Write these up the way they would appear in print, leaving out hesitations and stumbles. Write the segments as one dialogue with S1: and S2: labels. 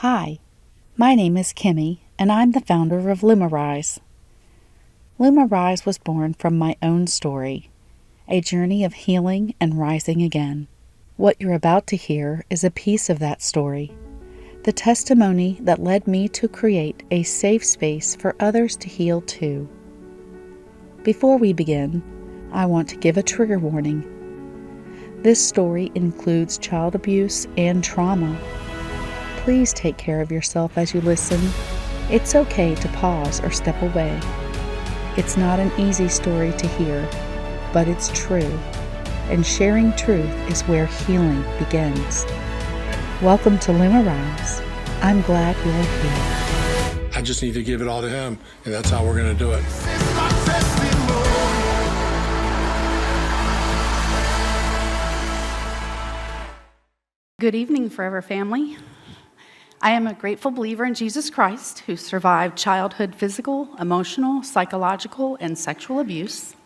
S1: Hi, my name is Kimi, and I'm the founder of LumaRise. LumaRise was born from my own story, a journey of healing and rising again. What you're about to hear is a piece of that story, the testimony that led me to create a safe space for others to heal too. Before we begin, I want to give a trigger warning. This story includes child abuse and trauma. Please take care of yourself as you listen. It's okay to pause or step away. It's not an easy story to hear, but it's true, and sharing truth is where healing begins. Welcome to LumaRise. I'm glad you're here.
S2: I just need to give it all to him, and that's how we're going to do it.
S3: Good evening, Forever Family. I am a grateful believer in Jesus Christ who survived childhood physical, emotional, psychological, and sexual abuse.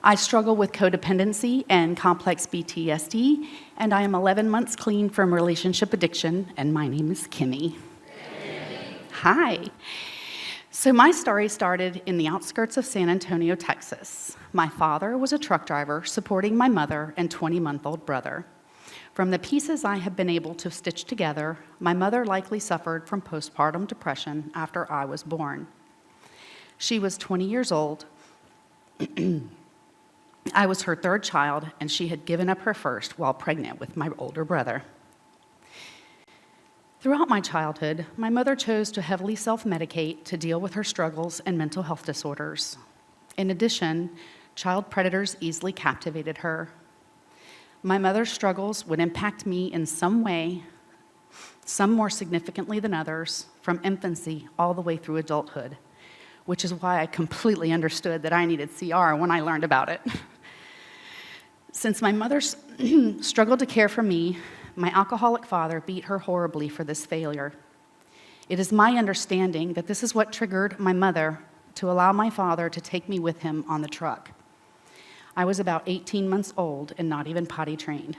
S3: I struggle with codependency and complex PTSD, and I am 11 months clean from relationship addiction, and my name is Kimi. Hi. So my story started in the outskirts of San Antonio, Texas. My father was a truck driver supporting my mother and 20-month-old brother. From the pieces I have been able to stitch together, my mother likely suffered from postpartum depression after I was born. She was 20 years old. I was her third child, and she had given up her first while pregnant with my older brother. Throughout my childhood, my mother chose to heavily self-medicate to deal with her struggles and mental health disorders. In addition, child predators easily captivated her. My mother's struggles would impact me in some way, some more significantly than others, from infancy all the way through adulthood, which is why I completely understood that I needed CR when I learned about it. Since my mother struggled to care for me, my alcoholic father beat her horribly for this failure. It is my understanding that this is what triggered my mother to allow my father to take me with him on the truck. I was about 18 months old and not even potty trained.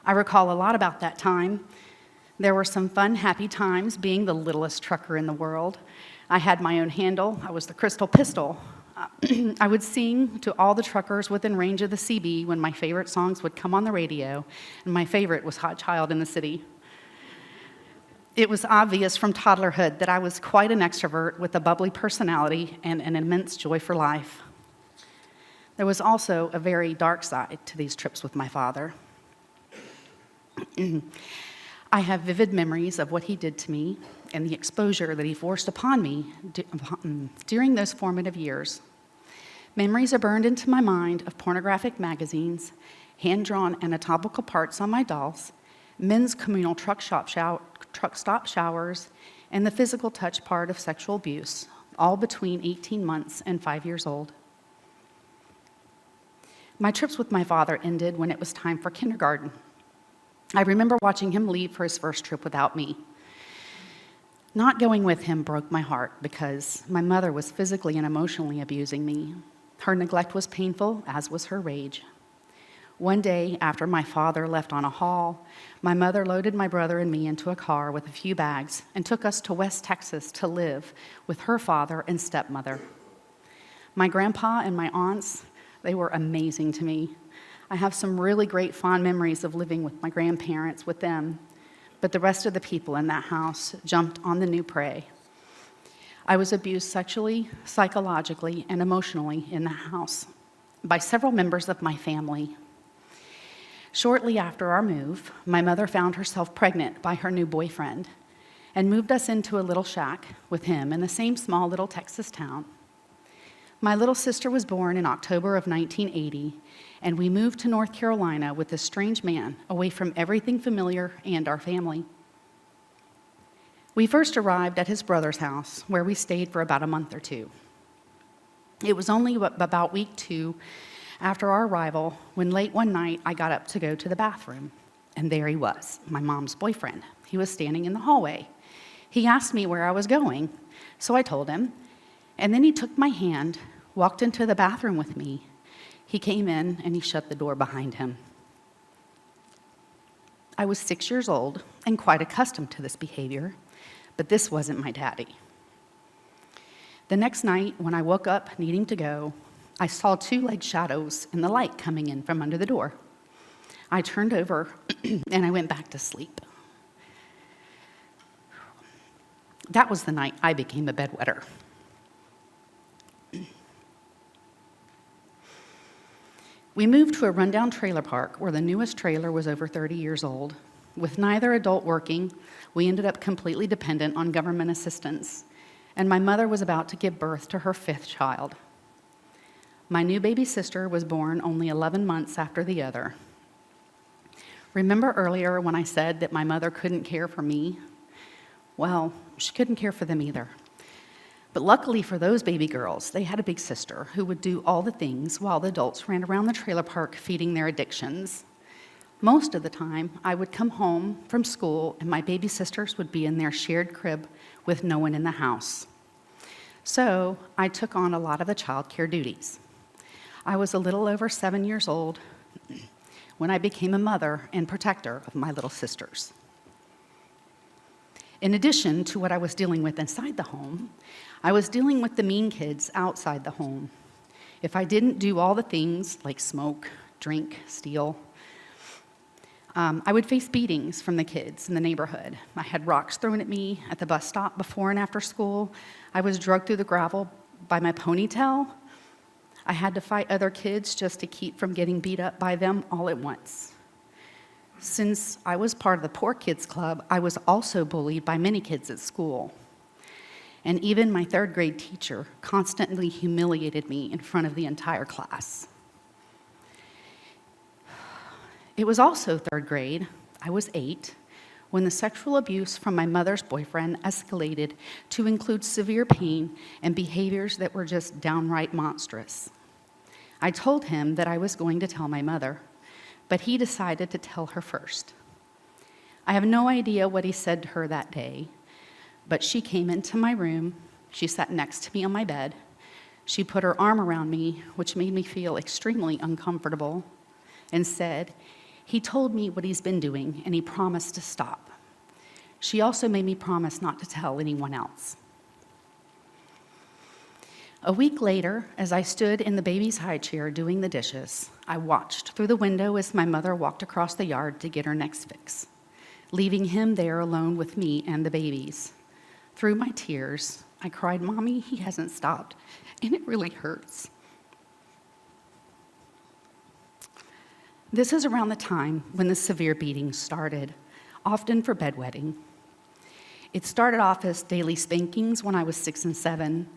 S3: I recall a lot about that time. There were some fun, happy times being the littlest trucker in the world. I had my own handle. I was the Crystal Pistol. I would sing to all the truckers within range of the CB when my favorite songs would come on the radio, and my favorite was Hot Child in the City. It was obvious from toddlerhood that I was quite an extrovert with a bubbly personality and an immense joy for life. There was also a very dark side to these trips with my father. I have vivid memories of what he did to me and the exposure that he forced upon me during those formative years. Memories are burned into my mind of pornographic magazines, hand-drawn anatomical parts on my dolls, men's communal truck stop showers, and the physical touch part of sexual abuse, all between 18 months and 5 years old. My trips with my father ended when it was time for kindergarten. I remember watching him leave for his first trip without me. Not going with him broke my heart because my mother was physically and emotionally abusing me. Her neglect was painful, as was her rage. One day, after my father left on a haul, my mother loaded my brother and me into a car with a few bags and took us to West Texas to live with her father and stepmother. My grandpa and my aunts, they were amazing to me. I have some really great fond memories of living with my grandparents with them, but the rest of the people in that house jumped on the new prey. I was abused sexually, psychologically, and emotionally in the house by several members of my family. Shortly after our move, my mother found herself pregnant by her new boyfriend and moved us into a little shack with him in the same small little Texas town. My little sister was born in October of 1980, and we moved to North Carolina with this strange man, away from everything familiar and our family. We first arrived at his brother's house, where we stayed for about a month or two. It was only about week 2 after our arrival when late one night I got up to go to the bathroom, and there he was, my mom's boyfriend. He was standing in the hallway. He asked me where I was going, so I told him, and then he took my hand, walked into the bathroom with me. He came in and he shut the door behind him. I was 6 years old and quite accustomed to this behavior, but this wasn't my daddy. The next night, when I woke up needing to go, I saw two-legged shadows in the light coming in from under the door. I turned over and I went back to sleep. That was the night I became a bedwetter. We moved to a rundown trailer park where the newest trailer was over 30 years old. With neither adult working, we ended up completely dependent on government assistance, and my mother was about to give birth to her 5th child. My new baby sister was born only 11 months after the other. Remember earlier when I said that my mother couldn't care for me? Well, she couldn't care for them either. But luckily for those baby girls, they had a big sister who would do all the things while the adults ran around the trailer park feeding their addictions. Most of the time, I would come home from school and my baby sisters would be in their shared crib with no one in the house. So I took on a lot of the childcare duties. I was a little over 7 years old when I became a mother and protector of my little sisters. In addition to what I was dealing with inside the home, I was dealing with the mean kids outside the home. If I didn't do all the things like smoke, drink, steal, I would face beatings from the kids in the neighborhood. I had rocks thrown at me at the bus stop before and after school. I was dragged through the gravel by my ponytail. I had to fight other kids just to keep from getting beat up by them all at once. Since I was part of the poor kids club, I was also bullied by many kids at school. And even my 3rd grade teacher constantly humiliated me in front of the entire class. It was also 3rd grade, I was 8, when the sexual abuse from my mother's boyfriend escalated to include severe pain and behaviors that were just downright monstrous. I told him that I was going to tell my mother, but he decided to tell her first. I have no idea what he said to her that day, but she came into my room, she sat next to me on my bed, she put her arm around me, which made me feel extremely uncomfortable, and said, "He told me what he's been doing, and he promised to stop." She also made me promise not to tell anyone else. A week later, as I stood in the baby's high chair doing the dishes, I watched through the window as my mother walked across the yard to get her next fix, leaving him there alone with me and the babies. Through my tears, I cried, "Mommy, he hasn't stopped, and it really hurts." This is around the time when the severe beatings started, often for bedwetting. It started off as daily spankings when I was 6 and 7,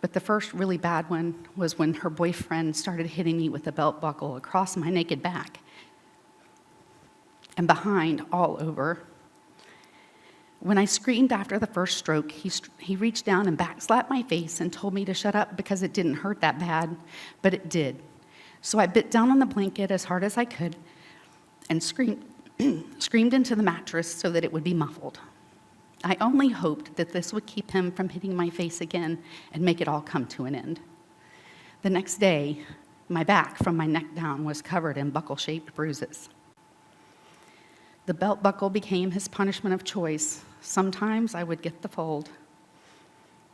S3: but the first really bad one was when her boyfriend started hitting me with a belt buckle across my naked back and behind all over. When I screamed after the first stroke, he reached down and backslapped my face and told me to shut up because it didn't hurt that bad, but it did. So I bit down on the blanket as hard as I could and screamed into the mattress so that it would be muffled. I only hoped that this would keep him from hitting my face again and make it all come to an end. The next day, my back from my neck down was covered in buckle-shaped bruises. The belt buckle became his punishment of choice. Sometimes I would get the fold.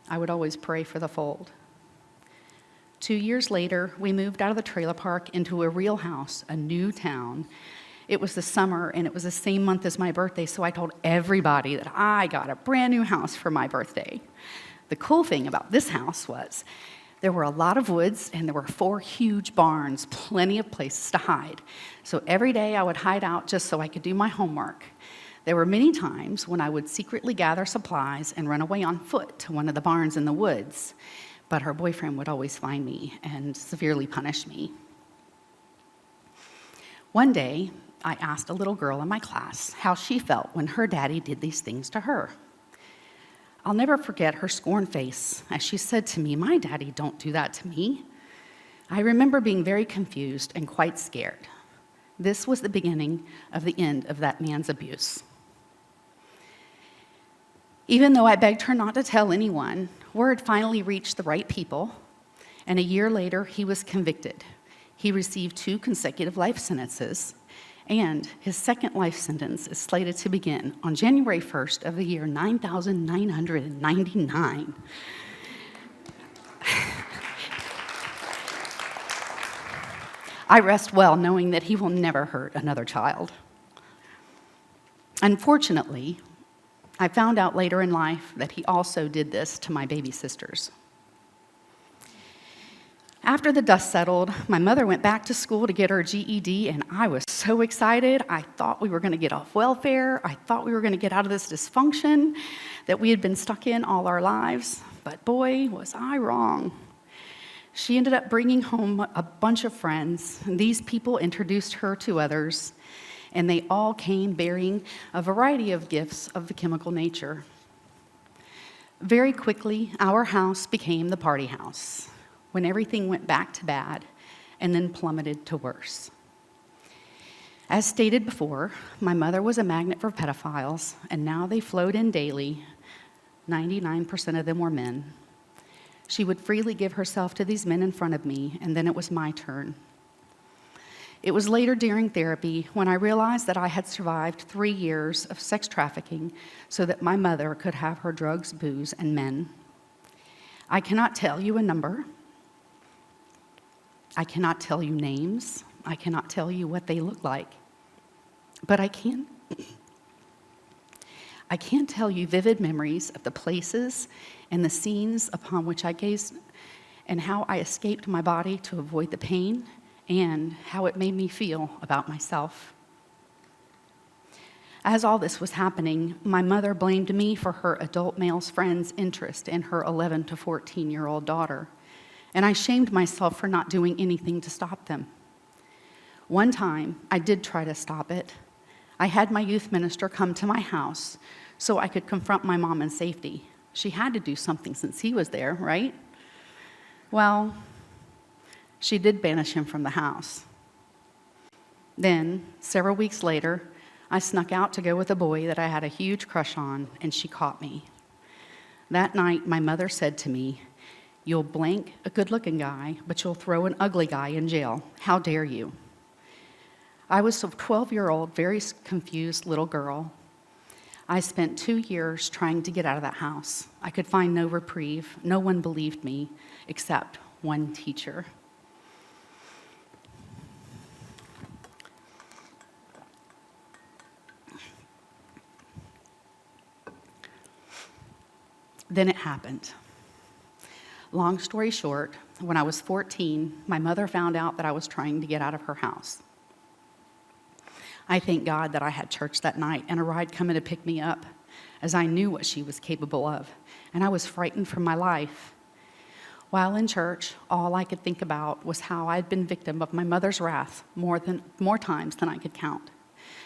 S3: I would always pray for the fold. 2 years later, we moved out of the trailer park into a real house, a new town. It was the summer, and it was the same month as my birthday, so I told everybody that I got a brand new house for my birthday. The cool thing about this house was there were a lot of woods, and there were 4 huge barns, plenty of places to hide. So every day I would hide out just so I could do my homework. There were many times when I would secretly gather supplies and run away on foot to one of the barns in the woods, but her boyfriend would always find me and severely punish me. One day, I asked a little girl in my class how she felt when her daddy did these things to her. I'll never forget her scorn face as she said to me, "My daddy don't do that to me." I remember being very confused and quite scared. This was the beginning of the end of that man's abuse. Even though I begged her not to tell anyone, word finally reached the right people, and a year later, he was convicted. He received 2 consecutive life sentences, And his second life sentence is slated to begin on January 1st of the year 9999. I rest well knowing that he will never hurt another child. Unfortunately, I found out later in life that he also did this to my baby sisters. After the dust settled, my mother went back to school to get her GED, and I was so excited. I thought we were going to get off welfare. I thought we were going to get out of this dysfunction that we had been stuck in all our lives. But boy, was I wrong. She ended up bringing home a bunch of friends, and these people introduced her to others, and they all came bearing a variety of gifts of the chemical nature. Very quickly, our house became the party house, when everything went back to bad and then plummeted to worse. As stated before, my mother was a magnet for pedophiles, and now they flowed in daily. 99% of them were men. She would freely give herself to these men in front of me, and then it was my turn. It was later during therapy when I realized that I had survived 3 years of sex trafficking so that my mother could have her drugs, booze, and men. I cannot tell you a number. I cannot tell you names. I cannot tell you what they look like. But I can tell you vivid memories of the places and the scenes upon which I gazed and how I escaped my body to avoid the pain and how it made me feel about myself. As all this was happening, my mother blamed me for her adult male friend's interest in her 11 to 14-year-old daughter, and I shamed myself for not doing anything to stop them. One time, I did try to stop it. I had my youth minister come to my house so I could confront my mom in safety. She had to do something since he was there, right? Well, she did banish him from the house. Then, several weeks later, I snuck out to go with a boy that I had a huge crush on, and she caught me. That night, my mother said to me, "You'll blank a good-looking guy, but you'll throw an ugly guy in jail. How dare you?" I was a 12-year-old, very confused little girl. I spent 2 years trying to get out of that house. I could find no reprieve. No one believed me, except one teacher. Then it happened. Long story short, when I was 14, my mother found out that I was trying to get out of her house. I thank God that I had church that night and a ride coming to pick me up, as I knew what she was capable of, and I was frightened for my life. While in church, all I could think about was how I'd been victim of my mother's wrath more times than I could count.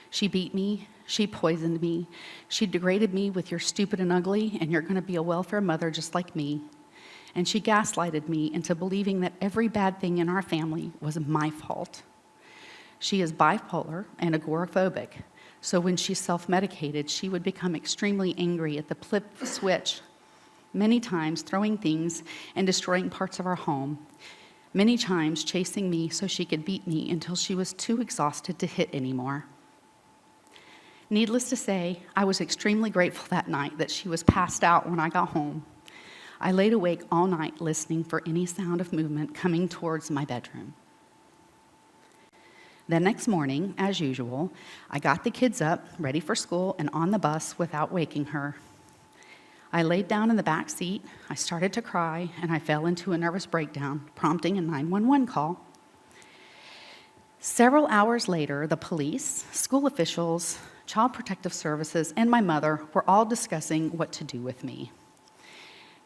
S3: She beat me, she poisoned me, she degraded me with "you're stupid and ugly, and you're going to be a welfare mother just like me." And she gaslighted me into believing that every bad thing in our family was my fault. She is bipolar and agoraphobic, so when she self-medicated, she would become extremely angry at the flip switch, many times throwing things and destroying parts of our home, many times chasing me so she could beat me until she was too exhausted to hit anymore. Needless to say, I was extremely grateful that night that she was passed out when I got home. I laid awake all night listening for any sound of movement coming towards my bedroom. The next morning, as usual, I got the kids up, ready for school, and on the bus without waking her. I laid down in the back seat, I started to cry, and I fell into a nervous breakdown, prompting a 911 call. Several hours later, the police, school officials, Child Protective Services, and my mother were all discussing what to do with me.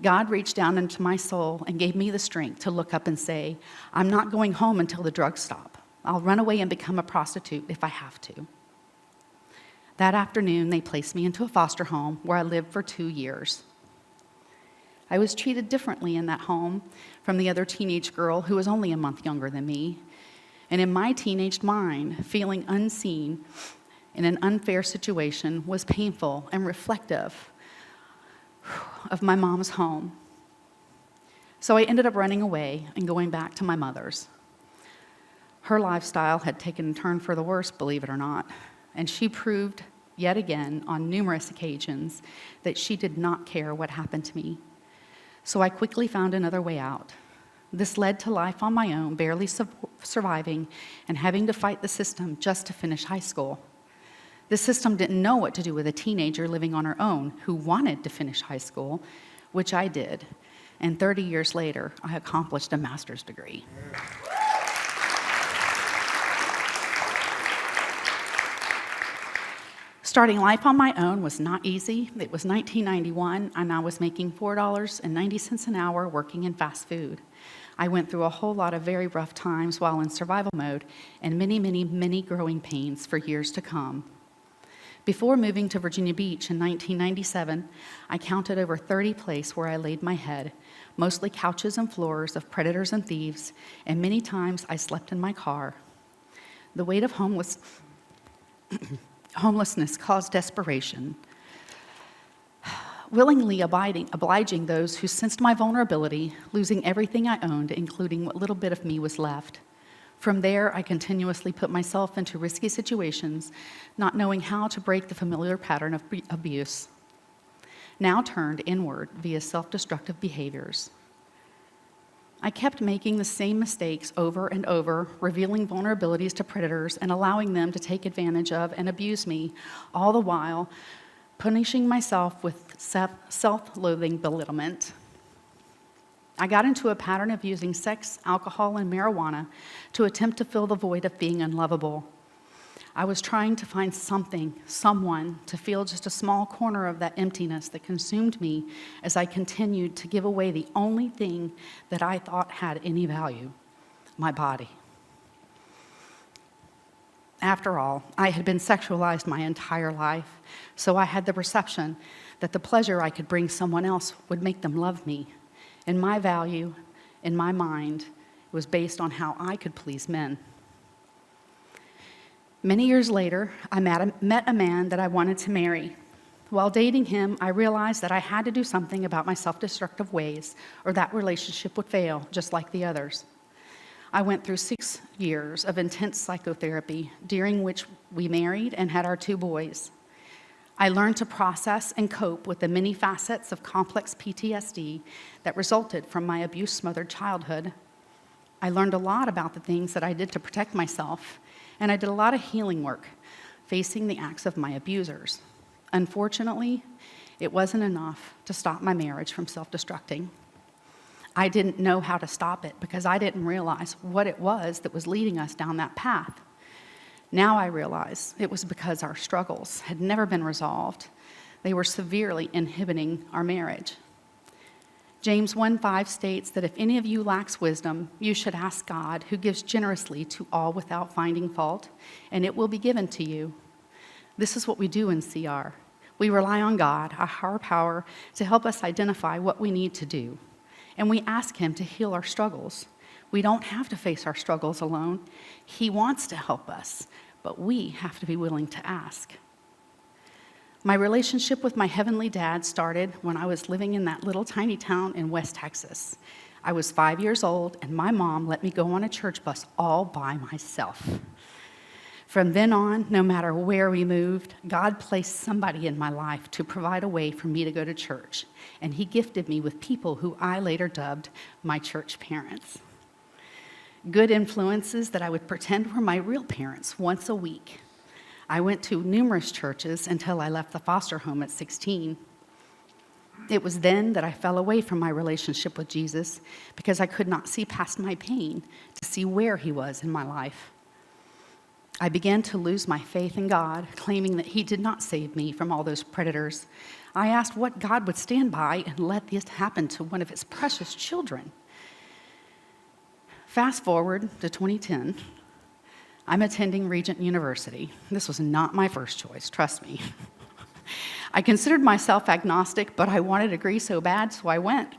S3: God reached down into my soul and gave me the strength to look up and say, "I'm not going home until the drugs stop. I'll run away and become a prostitute if I have to." That afternoon, they placed me into a foster home where I lived for 2 years. I was treated differently in that home from the other teenage girl who was only a month younger than me. And in my teenage mind, feeling unseen in an unfair situation was painful and reflective of my mom's home. So I ended up running away and going back to my mother's. Her lifestyle had taken a turn for the worse, believe it or not, and she proved yet again on numerous occasions that she did not care what happened to me. So I quickly found another way out. This led to life on my own, barely surviving and having to fight the system just to finish high school. The system didn't know what to do with a teenager living on her own who wanted to finish high school, which I did. And 30 years later, I accomplished a master's degree. Starting life on my own was not easy. It was 1991, and I was making $4.90 an hour working in fast food. I went through a whole lot of very rough times while in survival mode and many, many, many growing pains for years to come. Before moving to Virginia Beach in 1997, I counted over 30 places where I laid my head, mostly couches and floors of predators and thieves, and many times I slept in my car. The weight of homelessness caused desperation. Willingly obliging those who sensed my vulnerability, losing everything I owned, including what little bit of me was left. From there, I continuously put myself into risky situations, not knowing how to break the familiar pattern of abuse, now turned inward via self-destructive behaviors. I kept making the same mistakes over and over, revealing vulnerabilities to predators and allowing them to take advantage of and abuse me, all the while punishing myself with self-loathing belittlement. I got into a pattern of using sex, alcohol, and marijuana to attempt to fill the void of being unlovable. I was trying to find someone to fill just a small corner of that emptiness that consumed me as I continued to give away the only thing that I thought had any value, my body. After all, I had been sexualized my entire life, so I had the perception that the pleasure I could bring someone else would make them love me. And my value, in my mind, was based on how I could please men. Many years later, I met a man that I wanted to marry. While dating him, I realized that I had to do something about my self-destructive ways, or that relationship would fail, just like the others. I went through 6 years of intense psychotherapy, during which we married and had our 2 boys. I learned to process and cope with the many facets of complex PTSD that resulted from my abuse-smothered childhood. I learned a lot about the things that I did to protect myself, and I did a lot of healing work, facing the acts of my abusers. Unfortunately, it wasn't enough to stop my marriage from self-destructing. I didn't know how to stop it because I didn't realize what it was that was leading us down that path. Now I realize it was because our struggles had never been resolved. They were severely inhibiting our marriage. James 1:5 states that if any of you lacks wisdom, you should ask God, who gives generously to all without finding fault, and it will be given to you. This is what we do in CR. We rely on God, a higher power, to help us identify what we need to do. And we ask Him to heal our struggles. We don't have to face our struggles alone. He wants to help us, but we have to be willing to ask. My relationship with my heavenly dad started when I was living in that little tiny town in West Texas. I was 5 years old, and my mom let me go on a church bus all by myself. From then on, no matter where we moved, God placed somebody in my life to provide a way for me to go to church, and He gifted me with people who I later dubbed my church parents. Good influences that I would pretend were my real parents once a week. I went to numerous churches until I left the foster home at 16. It was then that I fell away from my relationship with Jesus because I could not see past my pain to see where He was in my life. I began to lose my faith in God, claiming that He did not save me from all those predators. I asked what God would stand by and let this happen to one of His precious children. Fast forward to 2010, I'm attending Regent University. This was not my first choice, trust me. I considered myself agnostic, but I wanted a degree so bad, so I went.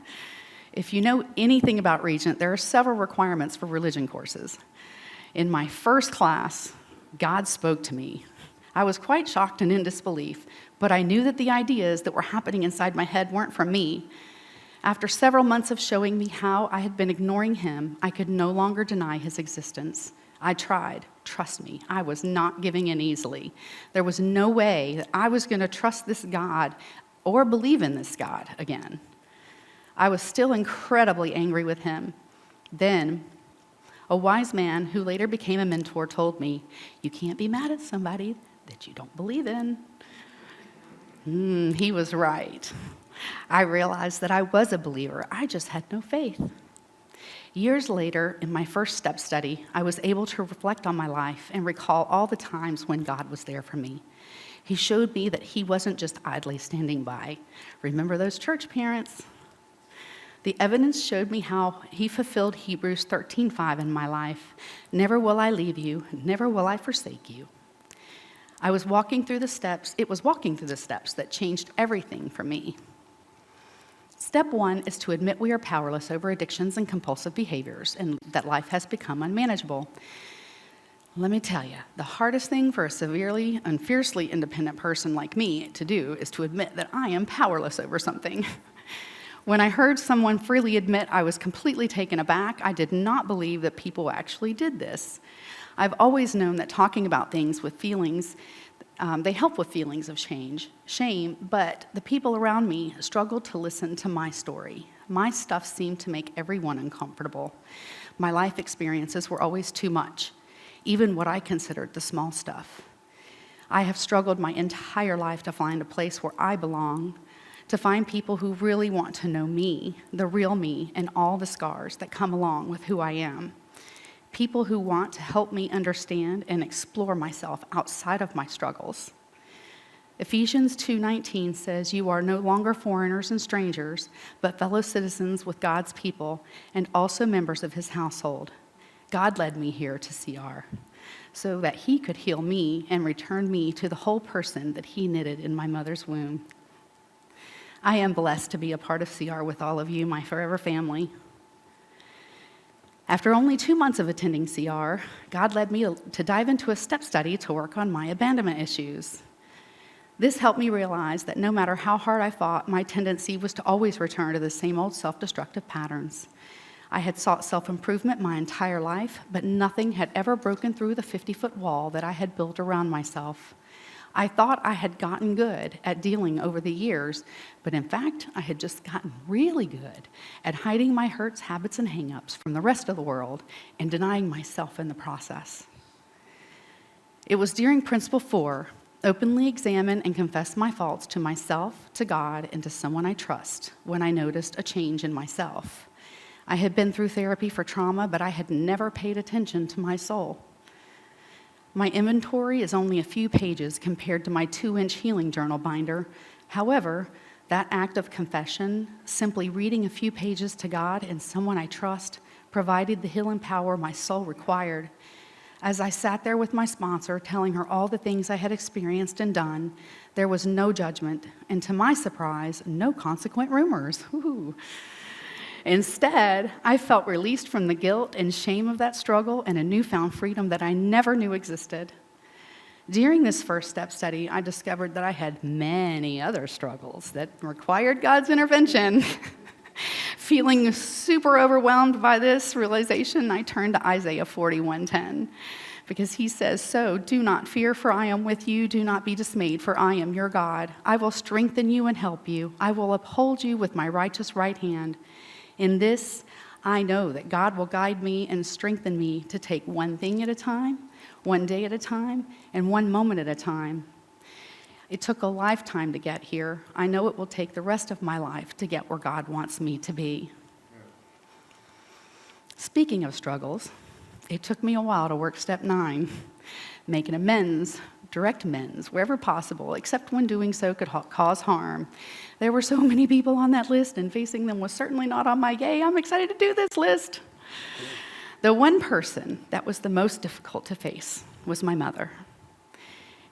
S3: If you know anything about Regent, there are several requirements for religion courses. In my first class, God spoke to me. I was quite shocked and in disbelief, but I knew that the ideas that were happening inside my head weren't from me. After several months of showing me how I had been ignoring Him, I could no longer deny His existence. I tried. Trust me, I was not giving in easily. There was no way that I was going to trust this God or believe in this God again. I was still incredibly angry with him. Then, a wise man who later became a mentor told me, "You can't be mad at somebody that you don't believe in." He was right. I realized that I was a believer. I just had no faith. Years later, in my first step study, I was able to reflect on my life and recall all the times when God was there for me. He showed me that he wasn't just idly standing by. Remember those church parents? The evidence showed me how he fulfilled Hebrews 13:5 in my life. Never will I leave you, never will I forsake you. It was walking through the steps that changed everything for me. Step 1 is to admit we are powerless over addictions and compulsive behaviors and that life has become unmanageable. Let me tell you, the hardest thing for a severely and fiercely independent person like me to do is to admit that I am powerless over something. When I heard someone freely admit I was completely taken aback, I did not believe that people actually did this. I've always known that talking about things with feelings, they help with feelings of shame, but the people around me struggled to listen to my story. My stuff seemed to make everyone uncomfortable. My life experiences were always too much, even what I considered the small stuff. I have struggled my entire life to find a place where I belong, to find people who really want to know me, the real me, and all the scars that come along with who I am. People who want to help me understand and explore myself outside of my struggles. Ephesians 2:19 says, "You are no longer foreigners and strangers, but fellow citizens with God's people and also members of his household." God led me here to CR so that he could heal me and return me to the whole person that he knitted in my mother's womb. I am blessed to be a part of CR with all of you, my forever family. After only 2 months of attending CR, God led me to dive into a step study to work on my abandonment issues. This helped me realize that no matter how hard I fought, my tendency was to always return to the same old self-destructive patterns. I had sought self-improvement my entire life, but nothing had ever broken through the 50-foot wall that I had built around myself. I thought I had gotten good at dealing over the years, but in fact, I had just gotten really good at hiding my hurts, habits, and hang-ups from the rest of the world and denying myself in the process. It was during Principle 4, openly examine and confess my faults to myself, to God, and to someone I trust, when I noticed a change in myself. I had been through therapy for trauma, but I had never paid attention to my soul. My inventory is only a few pages compared to my 2-inch healing journal binder. However, that act of confession, simply reading a few pages to God and someone I trust, provided the healing power my soul required. As I sat there with my sponsor, telling her all the things I had experienced and done, there was no judgment, and to my surprise, no consequent rumors. Ooh. Instead, I felt released from the guilt and shame of that struggle and a newfound freedom that I never knew existed. During this first step study, I discovered that I had many other struggles that required God's intervention. Feeling super overwhelmed by this realization, I turned to Isaiah 41:10, because he says, "So do not fear, for I am with you. Do not be dismayed, for I am your God. I will strengthen you and help you. I will uphold you with my righteous right hand. In this, I know that God will guide me and strengthen me to take one thing at a time, one day at a time, and one moment at a time. It took a lifetime to get here. I know it will take the rest of my life to get where God wants me to be." Speaking of struggles, it took me a while to work step 9, making amends, direct amends, wherever possible, except when doing so could cause harm. There were so many people on that list, and facing them was certainly not on my "yay, I'm excited to do this" list. The one person that was the most difficult to face was my mother.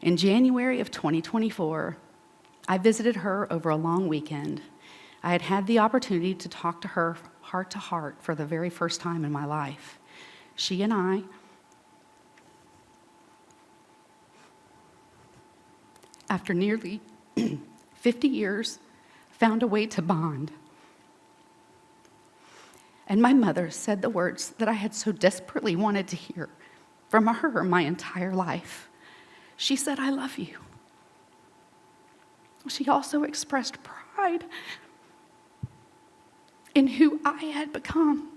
S3: In January of 2024, I visited her over a long weekend. I had had the opportunity to talk to her heart to heart for the very first time in my life. She and I, after nearly 50 years, found a way to bond. And my mother said the words that I had so desperately wanted to hear from her my entire life. She said, "I love you." She also expressed pride in who I had become.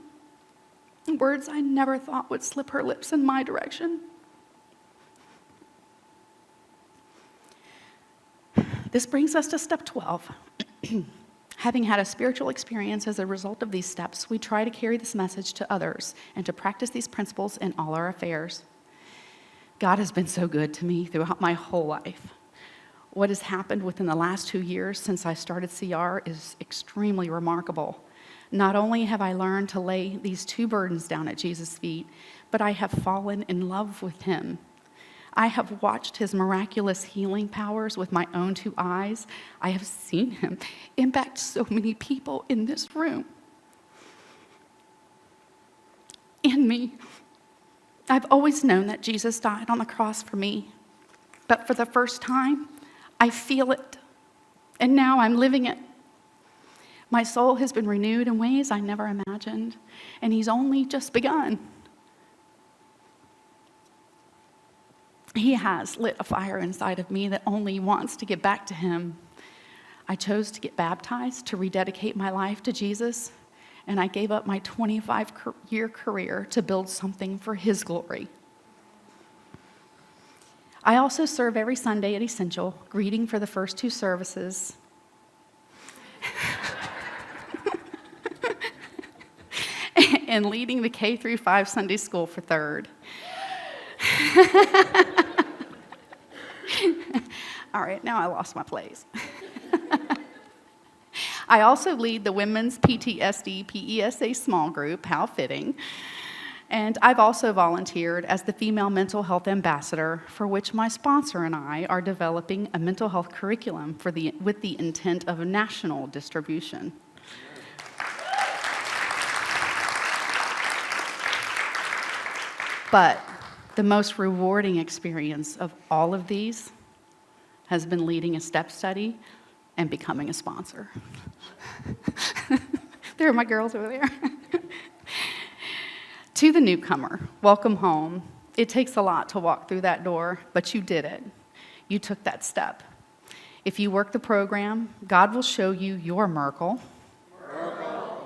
S3: Words I never thought would slip her lips in my direction. This brings us to step 12. Having had a spiritual experience as a result of these steps, we try to carry this message to others and to practice these principles in all our affairs. God has been so good to me throughout my whole life. What has happened within the last 2 years since I started CR is extremely remarkable. Not only have I learned to lay these 2 burdens down at Jesus' feet, but I have fallen in love with him. I have watched his miraculous healing powers with my own 2 eyes. I have seen him impact so many people in this room and me. I've always known that Jesus died on the cross for me, but for the first time, I feel it, and now I'm living it. My soul has been renewed in ways I never imagined, and he's only just begun. He has lit a fire inside of me that only wants to get back to him. I chose to get baptized to rededicate my life to Jesus, and I gave up my 25-year career to build something for his glory. I also serve every Sunday at Essential, greeting for the first 2 services. And leading the K-5 Sunday school for 3rd. All right, now I lost my place. I also lead the Women's PTSD PESA small group, how fitting. And I've also volunteered as the Female Mental Health Ambassador, for which my sponsor and I are developing a mental health curriculum with the intent of national distribution. But the most rewarding experience of all of these has been leading a step study and becoming a sponsor. There are my girls over there. To the newcomer, welcome home. It takes a lot to walk through that door, but you did it. You took that step. If you work the program, God will show you your miracle.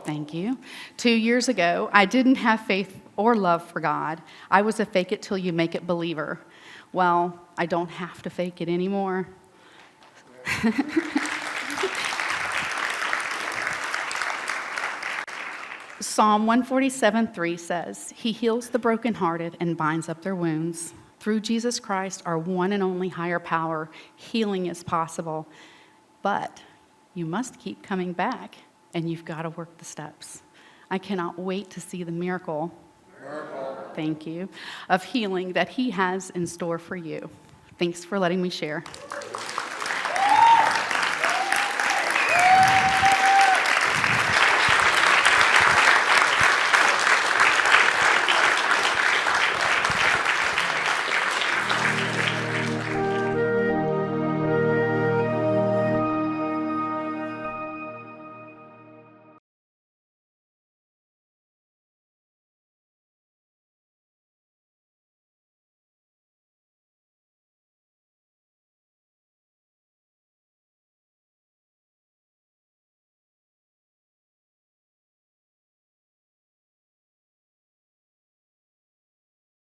S3: Thank you. 2 years ago, I didn't have faith or love for God. I was a fake it till you make it believer. Well, I don't have to fake it anymore. Psalm 147:3 says, "He heals the brokenhearted and binds up their wounds." Through Jesus Christ, our one and only higher power, healing is possible. But you must keep coming back, and you've got to work the steps. I cannot wait to see the miracle. Thank you, of healing that he has in store for you. Thanks for letting me share.